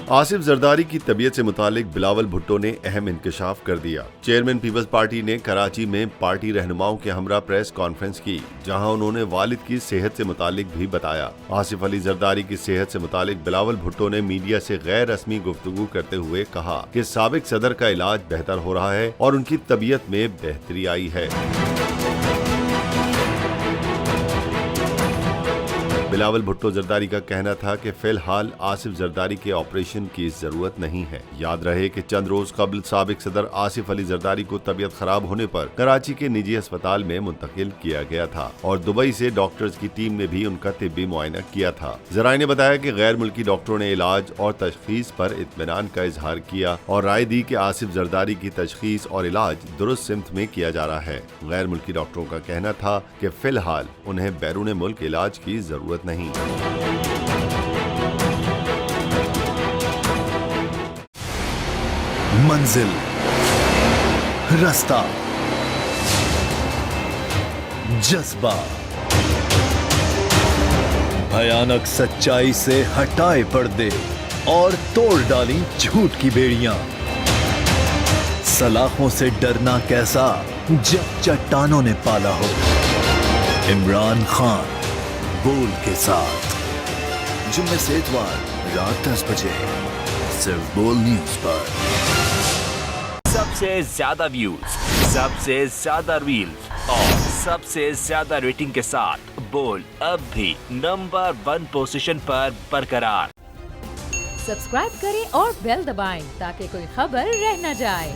आसिफ जरदारी की तबीयत से मुतालिक बिलावल भुट्टो ने अहम इंकशाफ कर दिया। चेयरमैन पीपल्स पार्टी ने कराची में पार्टी रहनुमाओं के हमरा प्रेस कॉन्फ्रेंस की, जहां उन्होंने वालिद की सेहत से मुतालिक भी बताया। आसिफ अली जरदारी की सेहत से मुतालिक बिलावल भुट्टो ने मीडिया से गैर रस्मी गुफ्तगू करते हुए कहा कि साबिक सदर का इलाज बेहतर हो रहा है और उनकी तबीयत में बेहतरी आई है। बिलावल भुट्टो जरदारी का कहना था कि फिलहाल आसिफ जरदारी के ऑपरेशन की जरूरत नहीं है। याद रहे कि चंद रोज कबल साबिक सदर आसिफ अली जरदारी को तबीयत खराब होने पर कराची के निजी अस्पताल में मुंतकिल किया गया था और दुबई से डॉक्टर्स की टीम ने भी उनका तिब्बी मुआयना किया था। जराये ने बताया कि गैर मुल्की डॉक्टरों ने इलाज और तशखीस पर इत्मीनान का इजहार किया और राय दी कि आसिफ जरदारी की तशखीस और इलाज दुरुस्त सिमत में किया जा रहा है। गैर मुल्की डॉक्टरों का कहना था कि फिलहाल उन्हें बैरून मुल्क इलाज की जरूरत नहीं। मंजिल, रास्ता, जज्बा, भयानक सच्चाई से हटाए पर्दे और तोड़ डाली झूठ की बेड़ियां। सलाखों से डरना कैसा जब चट्टानों ने पाला हो। इमरान खान बोल के साथ जुम्मे से इतवार रात 10 बजे सिर्फ बोल न्यूज पर। सबसे ज्यादा व्यूज, सबसे ज्यादा रील्स और सबसे ज्यादा रेटिंग के साथ बोल अब भी नंबर 1 पोजीशन पर बरकरार। सब्सक्राइब करें और बेल दबाएं ताकि कोई खबर रह न जाए।